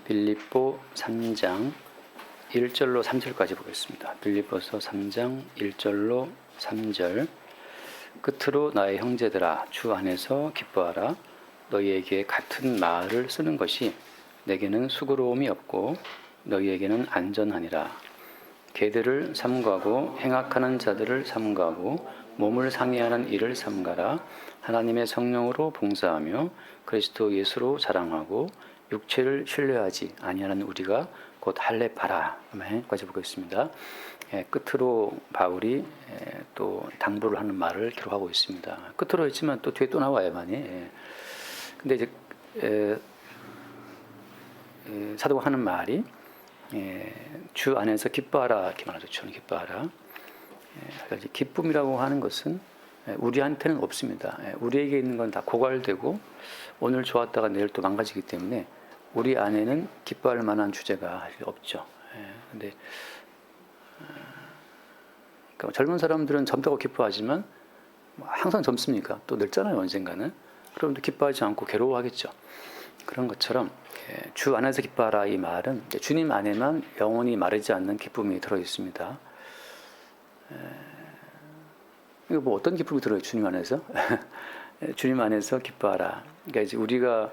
빌립보 3장 1절로 3절까지 보겠습니다. 빌립보서 3장 1절로 3절. 끝으로 나의 형제들아 주 안에서 기뻐하라. 너희에게 같은 말을 쓰는 것이 내게는 수고로움이 없고 너희에게는 안전하니라. 개들을 삼가고 행악하는 자들을 삼가고 몸을 상해하는 일을 삼가라. 하나님의 성령으로 봉사하며 그리스도 예수로 자랑하고 육체를 신뢰하지 아니하는 우리가 곧 할례바라. 까지 보겠습니다. 끝으로 바울이 또 당부를 하는 말을 기록하고 있습니다. 끝으로 했지만 또 뒤에 또 나와요 많이. 근데 이제 사도가 하는 말이 주 안에서 기뻐하라 이렇게 말하죠. 주는 기뻐하라. 그러니까 기쁨이라고 하는 것은 우리한테는 없습니다. 우리에게 있는 건 다 고갈되고 오늘 좋았다가 내일 또 망가지기 때문에 우리 안에는 기뻐할 만한 주제가 없죠. 근데 그러니까 젊은 사람들은 젊다고 기뻐하지만 항상 젊습니까? 또 늙잖아요 언젠가는. 그럼 또 기뻐하지 않고 괴로워하겠죠. 그런 것처럼 주 안에서 기뻐하라 이 말은 주님 안에만 영원히 마르지 않는 기쁨이 들어 있습니다. 이거 뭐 어떤 기쁨이 들어요 주님 안에서? 주님 안에서 기뻐하라. 그러니까 이제 우리가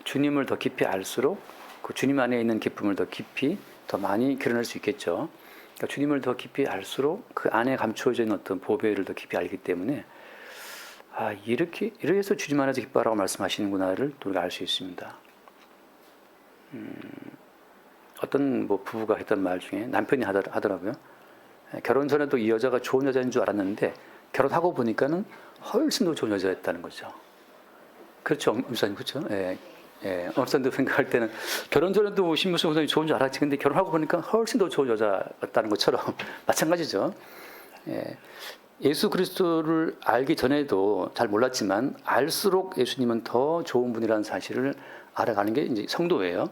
주님을 더 깊이 알수록 그 주님 안에 있는 기쁨을 더 깊이 더 많이 결혼할 수 있겠죠. 그러니까 주님을 더 깊이 알수록 그 안에 감추어져 있는 어떤 보배를 더 깊이 알기 때문에 이렇게 해서 주님 안에서 기뻐하라고 말씀하시는구나를 또 우리가 알 수 있습니다. 어떤 뭐 부부가 했던 말 중에 남편이 하더라고요. 결혼 전에도 이 여자가 좋은 여자인 줄 알았는데 결혼하고 보니까는 훨씬 더 좋은 여자였다는 거죠. 그렇죠, 목사님 그렇죠? 어느 사람들 생각할 때는 결혼 전에도 신무수 목사님이 좋은 줄 알았지, 근데 결혼하고 보니까 훨씬 더 좋은 여자였다는 것처럼 마찬가지죠. 예수 그리스도를 알기 전에도 잘 몰랐지만 알수록 예수님은 더 좋은 분이라는 사실을 알아가는 게 이제 성도예요.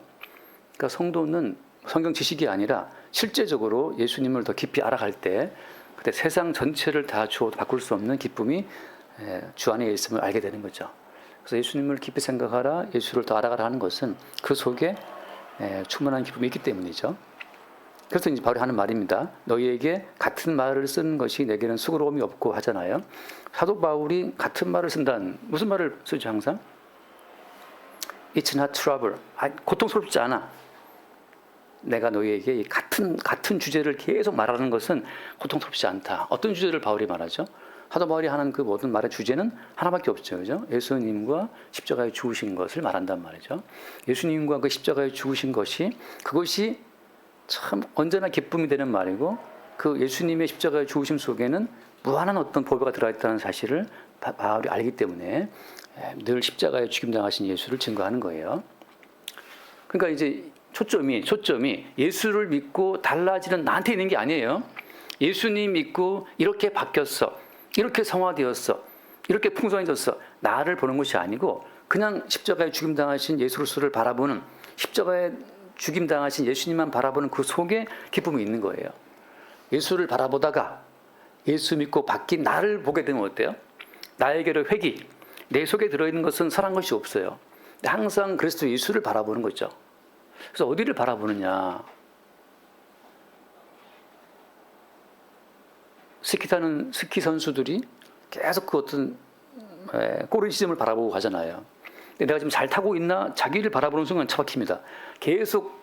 그러니까 성도는 성경 지식이 아니라 실제적으로 예수님을 더 깊이 알아갈 때 그때 세상 전체를 다 주어도 바꿀 수 없는 기쁨이 주 안에 있음을 알게 되는 거죠. 그래서 예수님을 깊이 생각하라, 예수를 더 알아가라 하는 것은 그 속에 충분한 기쁨이 있기 때문이죠. 그래서 이제 바울이 하는 말입니다. 너희에게 같은 말을 쓰는 것이 내게는 수고로움이 없고 하잖아요. 사도 바울이 같은 말을 쓴다는 무슨 말을 쓰죠 항상? It's not trouble. 고통스럽지 않아. 내가 너희에게 같은 주제를 계속 말하는 것은 고통스럽지 않다. 어떤 주제를 바울이 말하죠? 사도 바울이 하는 그 모든 말의 주제는 하나밖에 없죠. 그죠? 예수님과 십자가에 죽으신 것을 말한단 말이죠. 예수님과 그 십자가에 죽으신 것이 그것이 참 언제나 기쁨이 되는 말이고 그 예수님의 십자가의 죽으심 속에는 무한한 어떤 보배가 들어있다는 사실을 바울이 알기 때문에 늘 십자가에 죽임당하신 예수를 증거하는 거예요. 그러니까 이제 초점이 예수를 믿고 달라지는 나한테 있는 게 아니에요. 예수님 믿고 이렇게 바뀌었어, 이렇게 성화되었어, 이렇게 풍성해졌어, 나를 보는 것이 아니고 그냥 십자가에 죽임당하신 예수 그리스도를 바라보는, 십자가에 죽임당하신 예수님만 바라보는 그 속에 기쁨이 있는 거예요. 예수를 바라보다가 예수 믿고 바뀐 나를 보게 되면 어때요? 나에게로 회귀, 내 속에 들어있는 것은 선한 것이 없어요. 항상 그리스도 예수를 바라보는 거죠. 그래서 어디를 바라보느냐? 스키 타는 스키 선수들이 계속 그 어떤 꼬리 지점을 바라보고 가잖아요. 근데 내가 지금 잘 타고 있나? 자기를 바라보는 순간 처박힙니다. 계속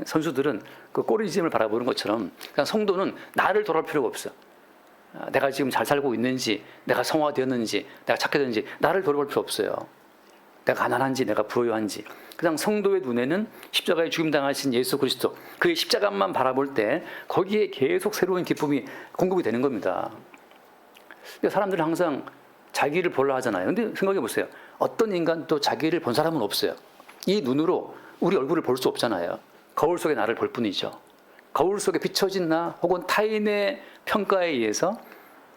선수들은 그 꼬리 지점을 바라보는 것처럼 그냥 성도는 나를 돌아볼 필요가 없어. 내가 지금 잘 살고 있는지, 내가 성화되었는지, 내가 착해졌는지 나를 돌아볼 필요 없어요. 내가 가난한지, 내가 부유한지. 그냥 성도의 눈에는 십자가에 죽임당하신 예수 그리스도, 그의 십자가만 바라볼 때 거기에 계속 새로운 기쁨이 공급이 되는 겁니다. 사람들은 항상 자기를 보려 하잖아요. 근데 생각해 보세요. 어떤 인간도 자기를 본 사람은 없어요. 이 눈으로 우리 얼굴을 볼 수 없잖아요. 거울 속에 나를 볼 뿐이죠. 거울 속에 비춰진 나 혹은 타인의 평가에 의해서,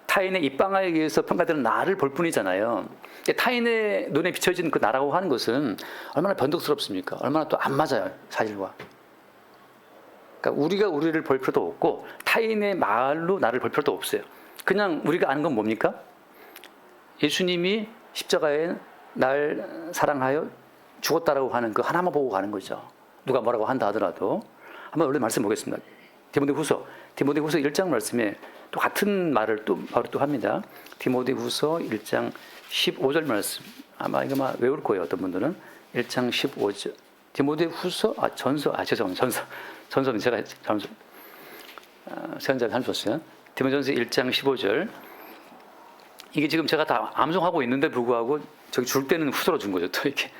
타인의 입방아에 의해서 평가되는 나를 볼 뿐이잖아요. 타인의 눈에 비춰진 그 나라고 하는 것은 얼마나 변덕스럽습니까? 얼마나 또 안 맞아요 사실과. 그러니까 우리가 우리를 볼 필요도 없고 타인의 말로 나를 볼 필요도 없어요. 그냥 우리가 아는 건 뭡니까? 예수님이 십자가에 날 사랑하여 죽었다라고 하는 그 하나만 보고 가는 거죠. 누가 뭐라고 한다 하더라도. 한번 원래 말씀 보겠습니다. 디모데후서 1장 말씀에 또 같은 말을 또 합니다. 디모데후서 1장 15절 말씀. 아마 이거 외울 거예요. 어떤 분들은 1장 15절. 디모데후서 전서는 제가 시간제가 잘못했어요. 디모데전서 1장 15절. 이게 지금 제가 다 암송하고 있는데 불구하고 저기 줄 때는 후서로 준 거죠. 또 이렇게.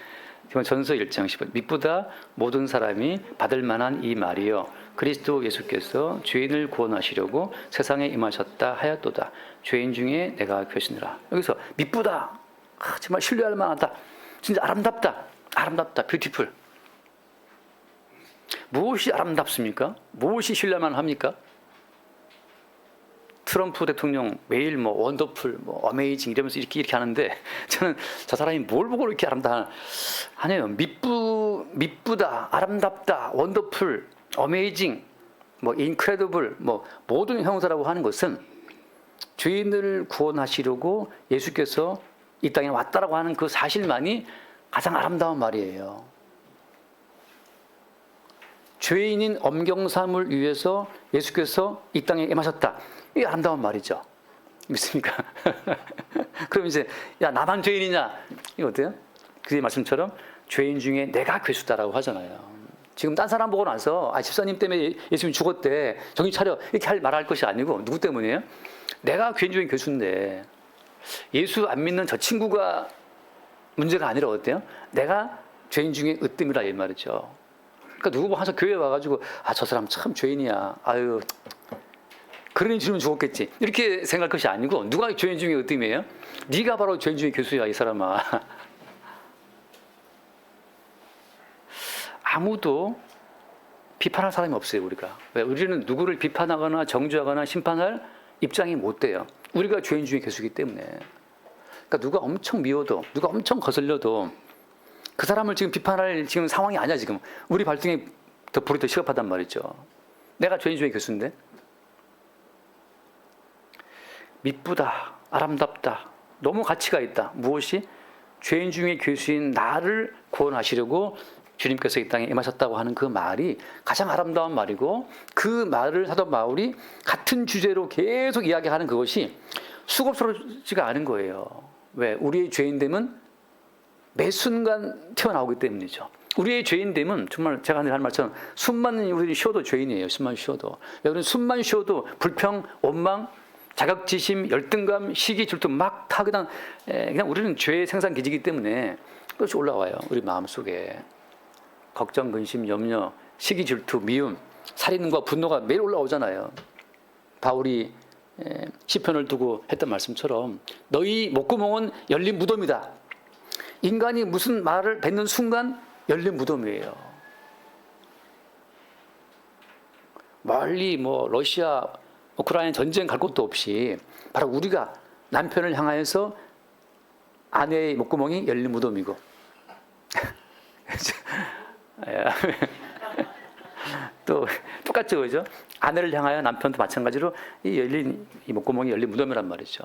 전서 1장 15절. 믿보다 모든 사람이 받을 만한 이 말이요. 그리스도 예수께서 죄인을 구원하시려고 세상에 임하셨다 하였도다. 죄인 중에 내가 계시느라. 여기서 믿보다 정말 신뢰할 만하다. 진짜 아름답다. 뷰티풀. 무엇이 아름답습니까? 무엇이 신뢰만 합니까? 트럼프 대통령 매일 원더풀, 어메이징 이러면서 이렇게 하는데 저는 저 사람이 뭘 보고 이렇게 아름다하네요. 미쁘다, 아름답다, 원더풀, 어메이징, 인크레더블, 모든 형사라고 하는 것은 죄인을 구원하시려고 예수께서 이 땅에 왔다라고 하는 그 사실만이 가장 아름다운 말이에요. 죄인인 엄경삼을 위해서 예수께서 이 땅에 임하셨다. 이게 아름다운 말이죠. 믿습니까? 그럼 이제 나만 죄인이냐? 이거 어때요? 그의 말씀처럼 죄인 중에 내가 괴수다라고 하잖아요. 지금 딴 사람 보고 나서 집사님 때문에 예수님 죽었대. 정신 차려. 이렇게 말할 것이 아니고 누구 때문이에요? 내가 죄인 중에 괴수인데 예수 안 믿는 저 친구가 문제가 아니라 어때요? 내가 죄인 중에 으뜸이라 이 말이죠. 그러니까 누구 항상 교회에 와가지고 저 사람 참 죄인이야. 아유 그러니 주면 죽었겠지. 이렇게 생각할 것이 아니고 누가 죄인 중에 으뜸이에요? 네가 바로 죄인 중에 교수야 이 사람아. 아무도 비판할 사람이 없어요 우리가. 왜? 우리는 누구를 비판하거나 정죄하거나 심판할 입장이 못 돼요. 우리가 죄인 중에 교수이기 때문에. 그러니까 누가 엄청 미워도 누가 엄청 거슬려도 그 사람을 지금 비판할 지금 상황이 아니야 지금. 우리 발등에 불이 더 시급하단 말이죠. 내가 죄인 중에 교수인데. 미쁘다, 아름답다, 너무 가치가 있다. 무엇이? 죄인 중에 교수인 나를 구원하시려고 주님께서 이 땅에 임하셨다고 하는 그 말이 가장 아름다운 말이고 그 말을 사도 바울이 같은 주제로 계속 이야기하는 그것이 수고스럽지가 않은 거예요. 왜? 우리의 죄인됨은 매 순간 튀어나오기 때문이죠. 우리의 죄인됨은 정말 제가 늘 하는 말처럼 숨만 우리 쉬어도 죄인이에요. 숨만 쉬어도. 우리는 숨만 쉬어도 불평, 원망, 자격지심, 열등감, 시기, 질투 막 다 그냥 우리는 죄의 생산 기지이기 때문에 그것이 올라와요. 우리 마음속에. 걱정, 근심, 염려, 시기, 질투, 미움, 살인과 분노가 매일 올라오잖아요. 바울이 시편을 두고 했던 말씀처럼 너희 목구멍은 열린 무덤이다. 인간이 무슨 말을 뱉는 순간 열린 무덤이에요. 멀리 러시아, 우크라이나 전쟁 갈 곳도 없이 바로 우리가 남편을 향하여서 아내의 목구멍이 열린 무덤이고 또 똑같죠, 그죠? 아내를 향하여 남편도 마찬가지로 이 목구멍이 열린 무덤이란 말이죠.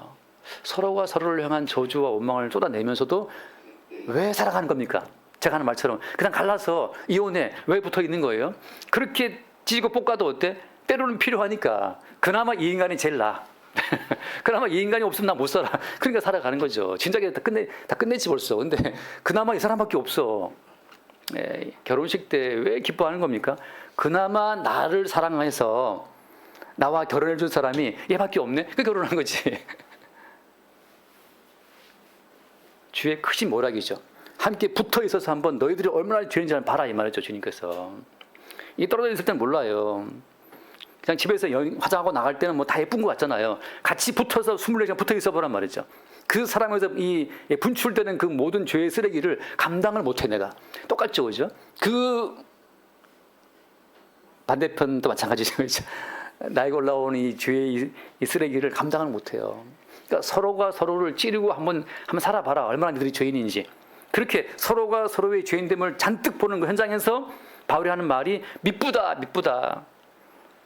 서로가 서로를 향한 저주와 원망을 쏟아내면서도 왜 살아가는 겁니까? 제가 하는 말처럼 그냥 갈라서 이혼해. 왜 붙어 있는 거예요? 그렇게 찢고 볶아도 어때? 때로는 필요하니까. 그나마 이 인간이 제일 나아. 그나마 이 인간이 없으면 나 못 살아. 그러니까 살아가는 거죠. 진작에 다 끝냈지 벌써. 근데 그나마 이 사람밖에 없어. 결혼식 때 왜 기뻐하는 겁니까? 그나마 나를 사랑해서 나와 결혼해 줄 사람이 얘밖에 없네? 그 결혼한 거지. 주의 크신 모락이죠. 함께 붙어 있어서 한번 너희들이 얼마나 죄인지 봐라 이 말이죠. 주님께서. 이 떨어져 있을 땐 몰라요. 그냥 집에서 화장하고 나갈 때는 다 예쁜 것 같잖아요. 같이 붙어서 24시간 붙어 있어 보란 말이죠. 그 사람에서 이 분출되는 그 모든 죄의 쓰레기를 감당을 못해 내가. 똑같죠, 그죠? 그 반대편도 마찬가지죠, 그죠? 나에게 올라오는 이 죄의 이 쓰레기를 감당을 못해요. 그러니까 서로가 서로를 찌르고 한번 살아봐라. 얼마나 너희들이 죄인인지. 그렇게 서로가 서로의 죄인됨을 잔뜩 보는 그 현장에서 바울이 하는 말이 미쁘다.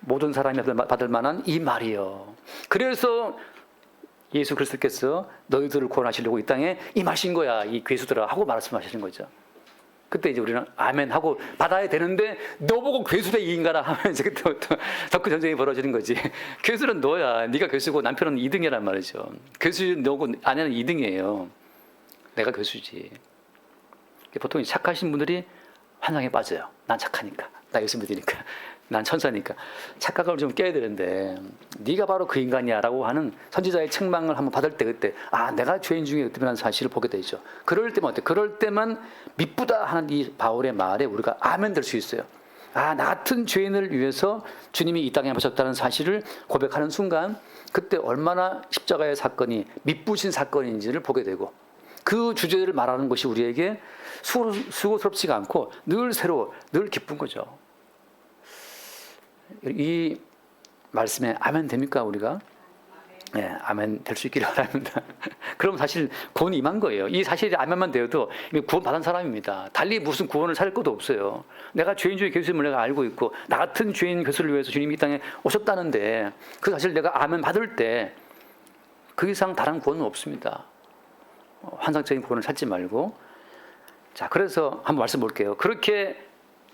모든 사람이 받을 만한 이 말이요. 그래서 예수 그리스도께서 너희들을 구원하시려고 이 땅에 임하신 거야. 이 괴수들아 하고 말씀하시는 거죠. 그때 이제 우리는 아멘 하고 받아야 되는데 너 보고 괴수래 이 인간아 하면 이제 그때부터 덕후 전쟁이 벌어지는 거지. 괴수는 너야. 네가 괴수고 남편은 2등이란 말이죠. 괴수 너고 아내는 2등이에요. 내가 교수지. 보통 착하신 분들이 환상에 빠져요. 난 착하니까, 나 예수 믿으니까, 난 천사니까. 착각을 좀 깨야 되는데 네가 바로 그 인간이야라고 하는 선지자의 책망을 한번 받을 때 그때 내가 죄인 중에 으뜸이라는 사실을 보게 되죠. 그럴 때만 어때? 그럴 때만 미쁘다 하는 이 바울의 말에 우리가 아멘 될 수 있어요. 나 같은 죄인을 위해서 주님이 이 땅에 오셨다는 사실을 고백하는 순간 그때 얼마나 십자가의 사건이 미쁘신 사건인지를 보게 되고 그 주제를 말하는 것이 우리에게 수고스럽지가 않고 늘 새로워, 늘 기쁜 거죠. 이 말씀에 아멘 됩니까 우리가? 네, 아멘 될 수 있기를 바랍니다. 그럼 사실 구원이 임한 거예요. 이 사실이 아멘만 되어도 구원 받은 사람입니다. 달리 무슨 구원을 살 것도 없어요. 내가 죄인 중에 괴수임을 내가 알고 있고 나 같은 죄인 괴수를 위해서 주님이 이 땅에 오셨다는데 그 사실 내가 아멘 받을 때 그 이상 다른 구원은 없습니다. 환상적인 구원을 찾지 말고. 자, 그래서 한번 말씀 볼게요. 그렇게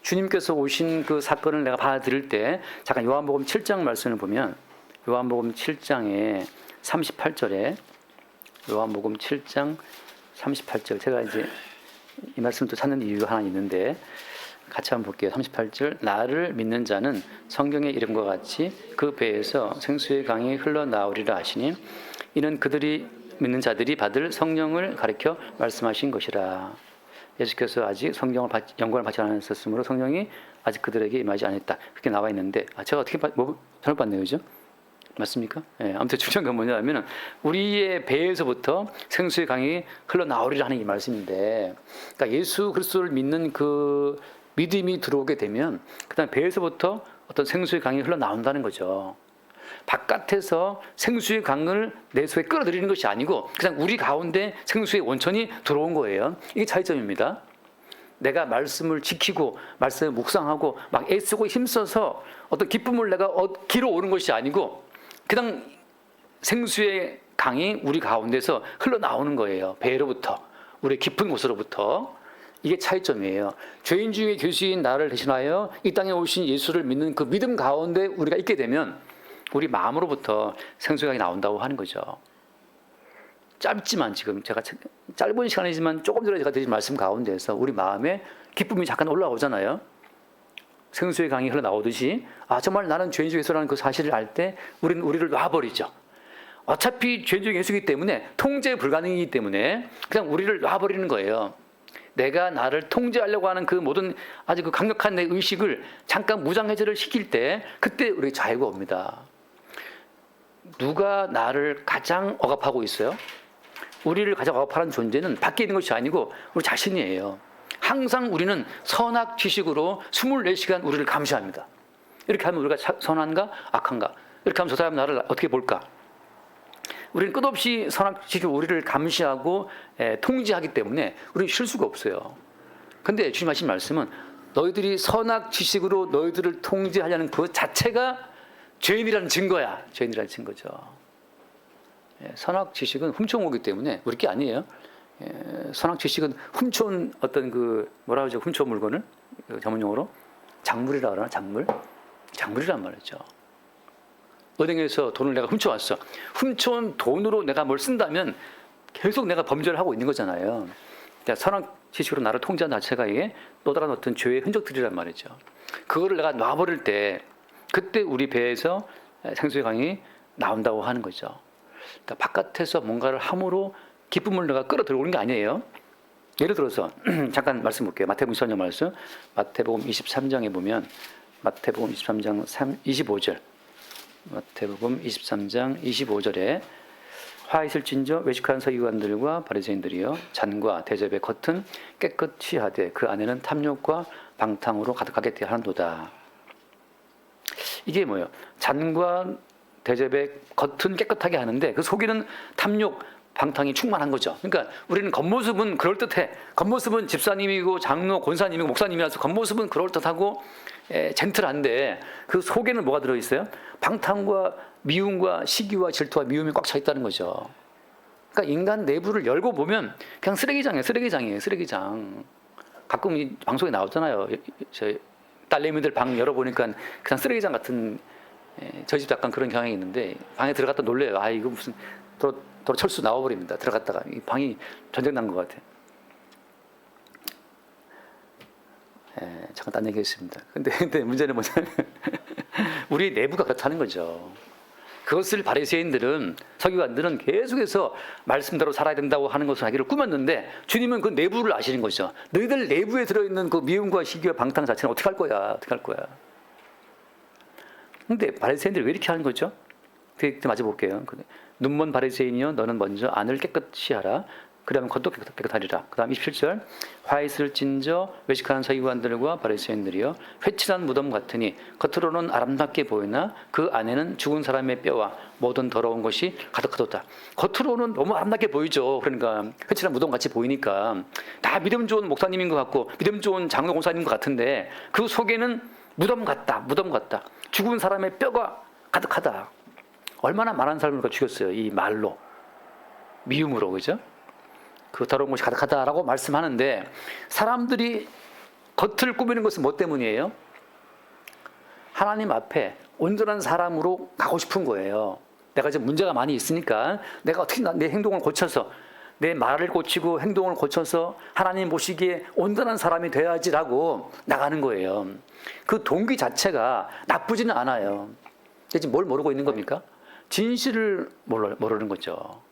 주님께서 오신 그 사건을 내가 받아들일 때 잠깐 요한복음 7장 말씀을 보면 요한복음 7장에 38절에 요한복음 7장 38절 제가 이제 이 말씀을 또 찾는 이유가 하나 있는데 같이 한번 볼게요. 38절 나를 믿는 자는 성경의 이름과 같이 그 배에서 생수의 강이 흘러나오리라 하시니 이는 그들이 믿는 자들이 받을 성령을 가리켜 말씀하신 것이라. 예수께서 아직 영광을 받지 않았었으므로 성령이 아직 그들에게 임하지 않았다. 그렇게 나와 있는데 제가 어떻게 잘못 봤네요, 그죠? 맞습니까? 네, 아무튼 중요한 건 뭐냐면 우리의 배에서부터 생수의 강이 흘러나오리라 하는 이 말씀인데, 그러니까 예수 그리스도를 믿는 그 믿음이 들어오게 되면 그다음 배에서부터 어떤 생수의 강이 흘러나온다는 거죠. 바깥에서 생수의 강을 내 속에 끌어들이는 것이 아니고 그냥 우리 가운데 생수의 원천이 들어온 거예요. 이게 차이점입니다. 내가 말씀을 지키고 말씀을 묵상하고 막 애쓰고 힘써서 어떤 기쁨을 내가 얻기로 오는 것이 아니고 그냥 생수의 강이 우리 가운데서 흘러나오는 거예요. 배로부터, 우리 깊은 곳으로부터. 이게 차이점이에요. 죄인 중에 교수인 나를 대신하여 이 땅에 오신 예수를 믿는 그 믿음 가운데 우리가 있게 되면 우리 마음으로부터 생수의 강이 나온다고 하는 거죠. 짧지만 지금 제가 짧은 시간이지만 조금 전에 제가 드린 말씀 가운데에서 우리 마음에 기쁨이 잠깐 올라오잖아요. 생수의 강이 흘러나오듯이 정말 나는 죄인 중에 예수라는 그 사실을 알 때 우리는 우리를 놔버리죠. 어차피 죄인 중에 예수이기 때문에 통제 불가능이기 때문에 그냥 우리를 놔버리는 거예요. 내가 나를 통제하려고 하는 그 모든 아주 그 강력한 내 의식을 잠깐 무장해제를 시킬 때 그때 우리 자유가 옵니다. 누가 나를 가장 억압하고 있어요? 우리를 가장 억압하는 존재는 밖에 있는 것이 아니고 우리 자신이에요. 항상 우리는 선악 지식으로 24시간 우리를 감시합니다. 이렇게 하면 우리가 선한가 악한가, 이렇게 하면 저 사람 나를 어떻게 볼까. 우리는 끝없이 선악 지식으로 우리를 감시하고 통제하기 때문에 우리는 쉴 수가 없어요. 근데 주님 하신 말씀은 너희들이 선악 지식으로 너희들을 통제하려는 그 자체가 죄인이라는 증거야. 죄인이라는 증거죠. 선악 지식은 훔쳐온 거기 때문에 우리 게 아니에요. 선악 지식은 훔쳐온 어떤 그 뭐라 그러죠? 훔쳐온 물건을 전문용어로 작물이라 그러나 작물이란 말이죠. 은행에서 돈을 내가 훔쳐왔어. 훔쳐온 돈으로 내가 뭘 쓴다면 계속 내가 범죄를 하고 있는 거잖아요. 그러니까 선악 지식으로 나를 통제하는 자체가 이게 또 다른 어떤 죄의 흔적들이란 말이죠. 그거를 내가 놔버릴 때 그때 우리 배에서 생수의 강이 나온다고 하는 거죠. 그러니까 바깥에서 뭔가를 함으로 기쁨을 내가 끌어들어오는 게 아니에요. 예를 들어서 잠깐 말씀 볼게요. 마태복음 23장 말씀. 마태복음 23장에 보면 마태복음 23장 25절. 마태복음 23장 25절에 화 있을진저 외식한 서기관들과 바리새인들이여 잔과 대접의 겉은 깨끗이 하되 그 안에는 탐욕과 방탕으로 가득하게 하는도다. 이게 뭐예요? 잔과 대접의 겉은 깨끗하게 하는데 그 속에는 탐욕, 방탕이 충만한 거죠. 그러니까 우리는 겉모습은 그럴듯해. 겉모습은 집사님이고 장로, 권사님이고 목사님이라서 겉모습은 그럴듯하고 젠틀한데 그 속에는 뭐가 들어있어요? 방탕과 미움과 시기와 질투와 미움이 꽉 차 있다는 거죠. 그러니까 인간 내부를 열고 보면 그냥 쓰레기장이에요. 쓰레기장. 가끔 이 방송에 나오잖아요. 저희 딸내미들 방 열어보니까 그냥 쓰레기장 같은, 저희 집도 약간 그런 경향이 있는데 방에 들어갔다 놀래요. 아, 이거 무슨 도로 철수 나와버립니다. 들어갔다가 이 방이 전쟁 난 것 같아요. 잠깐 딴 얘기했습니다. 근데 문제는 뭐냐면 우리 내부가 그렇다는 거죠. 그것을 바리새인들은, 서기관들은 계속해서 말씀대로 살아야 된다고 하는 것을 하기를 꾸몄는데, 주님은 그 내부를 아시는 거죠. 너희들 내부에 들어있는 그 미움과 시기와 방탕 자체는 어떻게 할 거야? 어떻게 할 거야? 근데 바리새인들이 왜 이렇게 하는 거죠? 맞아 볼게요. 눈먼 바리새인이여, 너는 먼저 안을 깨끗이 하라. 그러면 겉도 깨끗하리라. 그 다음 27절, 화이슬 찐저 외식하는 서기관들과 바리새인들이여, 회칠한 무덤 같으니 겉으로는 아름답게 보이나 그 안에는 죽은 사람의 뼈와 모든 더러운 것이 가득하도다. 겉으로는 너무 아름답게 보이죠. 그러니까 회칠한 무덤 같이 보이니까 다 믿음 좋은 목사님인 것 같고 믿음 좋은 장로 공사님 것 같은데, 그 속에는 무덤 같다. 무덤 같다. 죽은 사람의 뼈가 가득하다. 얼마나 많은 사람을 죽였어요. 이 말로, 미움으로. 그죠? 그 더러운 것이 가득하다라고 말씀하는데, 사람들이 겉을 꾸미는 것은 뭐 때문이에요? 하나님 앞에 온전한 사람으로 가고 싶은 거예요. 내가 지금 문제가 많이 있으니까 내가 어떻게 내 행동을 고쳐서, 내 말을 고치고 행동을 고쳐서 하나님 보시기에 온전한 사람이 돼야지라고 나가는 거예요. 그 동기 자체가 나쁘지는 않아요. 지금 뭘 모르고 있는 겁니까? 진실을 모르는 거죠.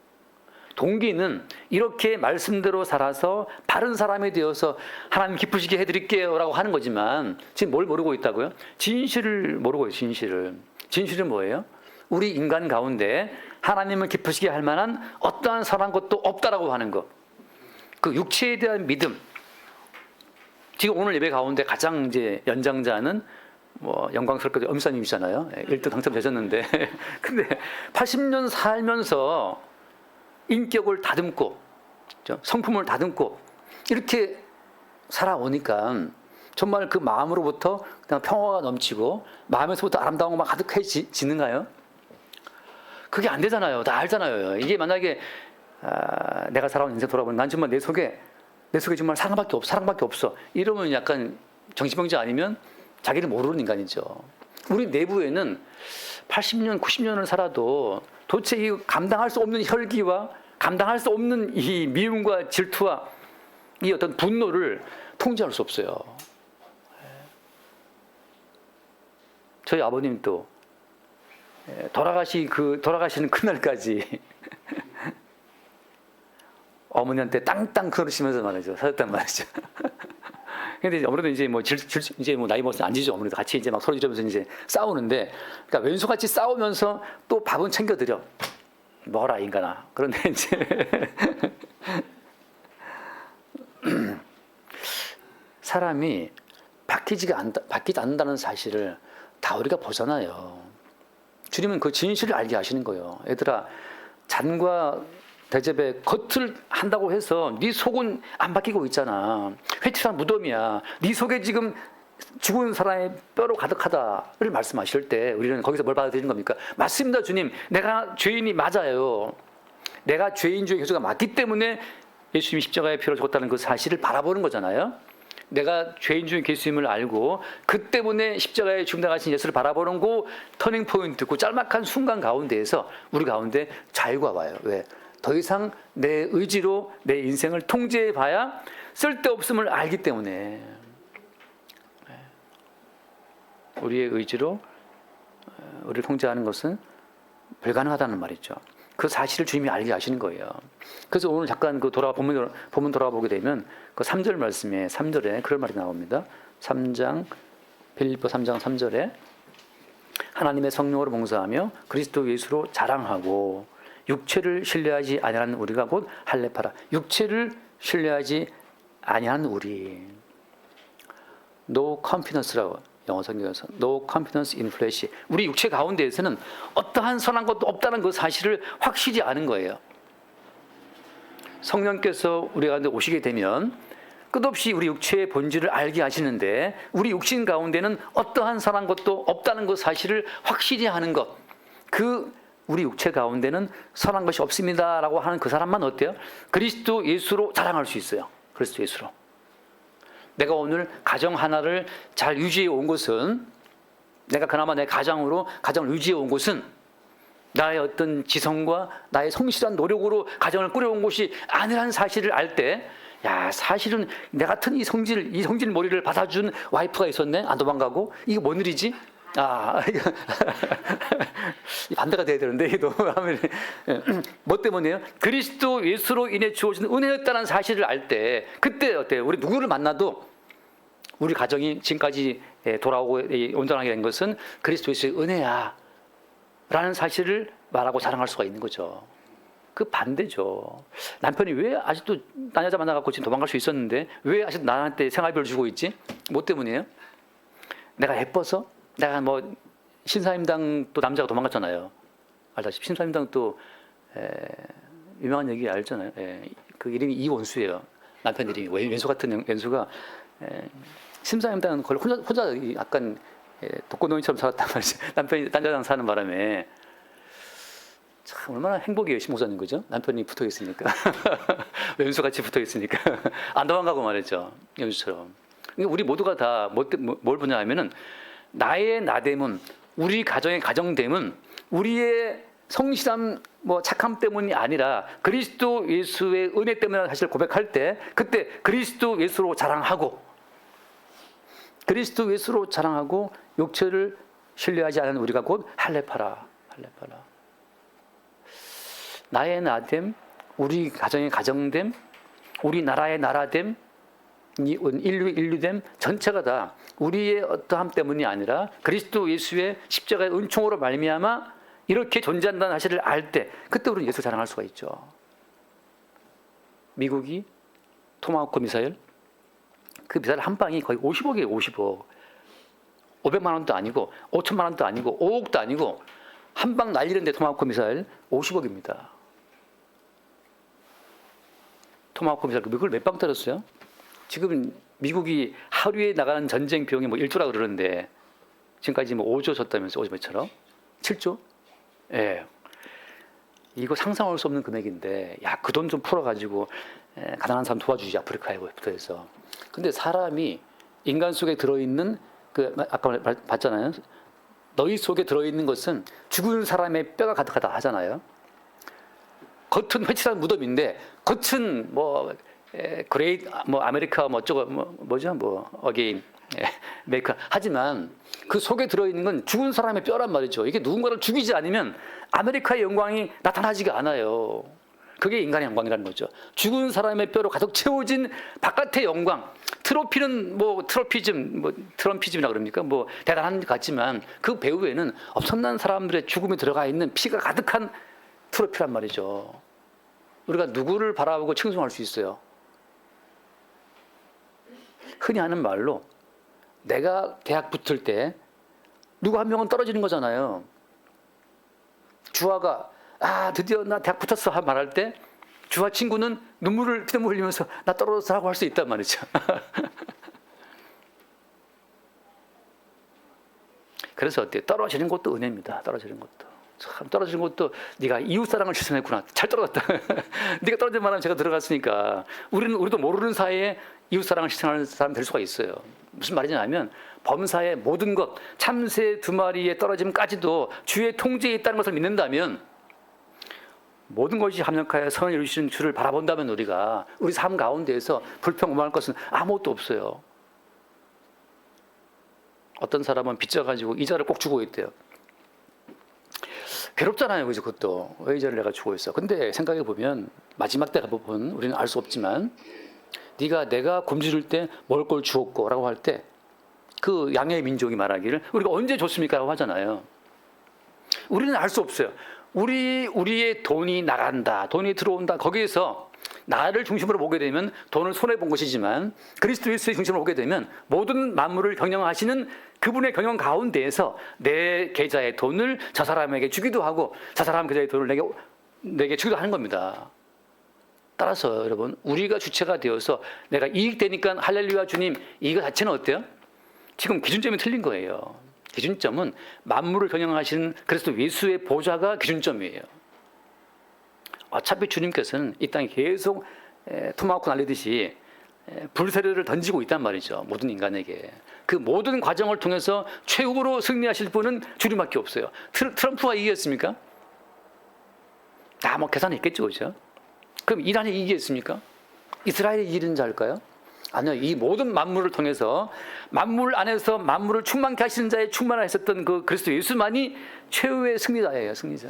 동기는 이렇게 말씀대로 살아서 바른 사람이 되어서 하나님 기쁘시게 해드릴게요 라고 하는 거지만, 지금 뭘 모르고 있다고요? 진실을 모르고 있어요. 진실을. 진실은 뭐예요? 우리 인간 가운데 하나님을 기쁘시게 할 만한 어떠한 선한 것도 없다라고 하는 것. 그 육체에 대한 믿음. 지금 오늘 예배 가운데 가장 이제 연장자는 영광스럽게 엄사님이잖아요. 1등 당첨되셨는데 근데 80년 살면서 인격을 다듬고 성품을 다듬고 이렇게 살아오니까 정말 그 마음으로부터 그냥 평화가 넘치고 마음에서부터 아름다운 것만 가득해지는가요? 그게 안 되잖아요. 다 알잖아요. 이게 만약에 내가 살아온 인생 돌아보면 난 정말 내 속에 정말 사랑밖에 없어. 이러면 약간 정신병자 아니면 자기를 모르는 인간이죠. 우리 내부에는 80년, 90년을 살아도 도대체 이 감당할 수 없는 혈기와 감당할 수 없는 이 미움과 질투와 이 어떤 분노를 통제할 수 없어요. 저희 아버님도 돌아가시는 그날까지 어머니한테 땅땅 그러시면서 말이죠. 사셨단 말이죠. 근데 아무래도 이제 이제 나이 먹어서 안 지죠. 아무래도 같이 이제 막 소리 지르면서 이제 싸우는데, 그러니까 왼수같이 싸우면서 또 밥은 챙겨드려. 먹어라, 인간아. 그런데 이제 사람이 바뀌지 않는다는 사실을 다 우리가 보잖아요. 주님은 그 진실을 알게 하시는 거예요. 얘들아, 잔과 대접에 겉을 한다고 해서 네 속은 안 바뀌고 있잖아. 회칠한 무덤이야. 네 속에 지금 죽은 사람의 뼈로 가득하다를 말씀하실 때 우리는 거기서 뭘 받아들이는 겁니까? 맞습니다, 주님. 내가 죄인이 맞아요. 내가 죄인 중에 예수가 맞기 때문에 예수님이 십자가의 피로 죽었다는 그 사실을 바라보는 거잖아요. 내가 죄인 중에 예수님을 알고 그 때문에 십자가에 죽임당하신 예수를 바라보는 그 터닝 포인트, 그 짤막한 순간 가운데에서 우리 가운데 자유가 와요. 왜? 더 이상 내 의지로 내 인생을 통제해봐야 쓸데없음을 알기 때문에 우리의 의지로 우리를 통제하는 것은 불가능하다는 말이죠. 그 사실을 주님이 알게 하시는 거예요. 그래서 오늘 잠깐 그 본문 돌아보게 되면 그 3절 말씀에 3절에 그런 말이 나옵니다. 3장 빌립보 3장 3절에 하나님의 성령으로 봉사하며 그리스도 예수로 자랑하고 육체를 신뢰하지 아니하는 우리가 곧 할례파라. 육체를 신뢰하지 아니하는 우리. No confidence라고 영어 성경에서 No confidence in flesh. 우리 육체 가운데에서는 어떠한 선한 것도 없다는 그 사실을 확실히 아는 거예요. 성령께서 우리 가운데 오시게 되면 끝없이 우리 육체의 본질을 알게 하시는데, 우리 육신 가운데는 어떠한 선한 것도 없다는 그 사실을 확실히 아는 것, 그 우리 육체 가운데는 선한 것이 없습니다라고 하는 그 사람만 어때요? 그리스도 예수로 자랑할 수 있어요. 그리스도 예수로. 내가 오늘 가정 하나를 잘 유지해 온 것은, 내가 그나마 내 가정을 유지해 온 것은 나의 어떤 지성과 나의 성실한 노력으로 가정을 꾸려온 것이 아니라는 사실을 알 때, 야, 사실은 내 같은 이 성질 머리를 받아준 와이프가 있었네. 안 도망가고. 이거 뭔 일이지? 이거 반대가 돼야 되는데, 이게 너무 하면 뭐 때문에요? 그리스도 예수로 인해 주어진 은혜였다는 사실을 알 때, 그때 어때요? 우리 누구를 만나도 우리 가정이 지금까지 돌아오고 온전하게 된 것은 그리스도 예수의 은혜야 라는 사실을 말하고 자랑할 수가 있는 거죠. 그 반대죠. 남편이 왜 아직도 딴 여자 만나갖고 지금 도망갈 수 있었는데 왜 아직도 나한테 생활비를 주고 있지? 뭐 때문이에요? 내가 예뻐서? 내가 뭐 신사임당 또 남자가 도망갔잖아요. 알다시피 신사임당 또 유명한 얘기 알잖아요. 그 이름이 이원수예요. 남편 이름이 왼수 같은 왼수가 신사임당은 거의 혼자 약간 독거노인처럼 살았단 말이죠. 남편이 딴 여자랑 사는 바람에. 참 얼마나 행복이에요, 신목사님, 그죠? 남편이 붙어 있으니까. 왼수같이 붙어 있으니까. 안 도망가고 말이죠. 연수처럼. 우리 모두가 다 뭘 보냐 하면은, 나의 나됨은, 우리 가정의 가정됨은 우리의 성실함, 착함 때문이 아니라 그리스도 예수의 은혜 때문이라는 사실을 고백할 때, 그때 그리스도 예수로 자랑하고, 육체를 신뢰하지 않은 우리가 곧 할례파라. 나의 나됨, 우리 가정의 가정됨, 우리 나라의 나라됨, 인류의 인류됨 전체가 다 우리의 어떠함 때문이 아니라 그리스도 예수의 십자가의 은총으로 말미암아 이렇게 존재한다는 사실을 알 때, 그때 우리는 예수 자랑할 수가 있죠. 미국이 토마호크 미사일, 그 미사일 한 방이 거의 50억이에요. 50억. 500만 원도 아니고 5천만 원도 아니고 5억도 아니고 한 방 날리는데 토마호크 미사일 50억입니다. 토마호크 미사일 그걸 몇 방 떨었어요? 지금 미국이 하루에 나가는 전쟁 비용이 1조라 그러는데 지금까지 5조 줬다면서, 5조 몇처럼? 7조? 예. 이거 상상할 수 없는 금액인데, 야, 그 돈 좀 풀어가지고 가난한 사람 도와주지, 아프리카에 부터해서. 근데 사람이 인간 속에 들어있는 아까 봤잖아요. 너희 속에 들어있는 것은 죽은 사람의 뼈가 가득하다 하잖아요. 겉은 회칠한 무덤인데 겉은 그레이트 아메리카 어쩌고 뭐죠 어게인 메이커 하지만 그 속에 들어있는 건 죽은 사람의 뼈란 말이죠. 이게 누군가를 죽이지 않으면 아메리카의 영광이 나타나지가 않아요. 그게 인간의 영광이라는 거죠. 죽은 사람의 뼈로 가득 채워진 바깥의 영광. 트로피는 트럼피즘이라 그럽니까? 대단한 것 같지만 그 배후에는 엄청난 사람들의 죽음이 들어가 있는 피가 가득한 트로피란 말이죠. 우리가 누구를 바라보고 칭송할 수 있어요? 흔히 하는 말로 내가 대학 붙을 때 누구 한 명은 떨어지는 거잖아요. 주아가 드디어 나 대학 붙었어 말할 때 주아 친구는 피눈물 흘리면서 나 떨어졌어 할 수 있단 말이죠. 그래서 어때요? 떨어지는 것도 은혜입니다. 떨어지는 것도 네가 이웃사랑을 실천했구나. 잘 떨어졌다. 네가 떨어진 바람에 제가 들어갔으니까 우리도 모르는 사이에 이웃사랑을 실천하는 사람 될 수가 있어요. 무슨 말이냐면 범사의 모든 것, 참새 2마리의 떨어짐까지도 주의 통제에 있다는 것을 믿는다면, 모든 것이 합력하여 선을 이루시는 주를 바라본다면 우리가 우리 삶 가운데에서 불평오만할 것은 아무것도 없어요. 어떤 사람은 빚져가지고 이자를 꼭 주고 있대요. 괴롭잖아요, 그죠? 그것도 왜 이자를 내가 주고 있어? 근데 생각해 보면 마지막 때 가보면 우리는 알 수 없지만, 내가 굶주릴 때 먹을 걸 주었고라고 할 때 그 양의 민족이 말하기를 우리가 언제 줬습니까라고 하잖아요. 우리는 알 수 없어요. 우리의 돈이 나간다, 돈이 들어온다. 거기에서 나를 중심으로 보게 되면 돈을 손해 본 것이지만, 그리스도 예수의 중심으로 보게 되면 모든 만물을 경영하시는 그분의 경영 가운데에서 내 계좌의 돈을 저 사람에게 주기도 하고 저 사람 계좌의 돈을 내게 주기도 하는 겁니다. 따라서 여러분, 우리가 주체가 되어서 내가 이익되니까 할렐루야 주님, 이거 자체는 어때요? 지금 기준점이 틀린 거예요. 기준점은 만물을 경영하시는 그리스도 예수의 보좌가 기준점이에요. 어차피 주님께서는 이 땅에 계속 토마호크 날리듯이 불세례를 던지고 있단 말이죠. 모든 인간에게. 그 모든 과정을 통해서 최후로 승리하실 분은 주님밖에 없어요. 트럼프가 이기겠습니까? 다 뭐 계산했겠죠, 그죠? 그럼 이란이 이기겠습니까? 이스라엘이 이기는 자일까요? 아니요. 이 모든 만물을 통해서 만물 안에서 만물을 충만케 하시는 자의 충만을 했었던 그 그리스도 예수만이 최후의 승리자예요. 승리자.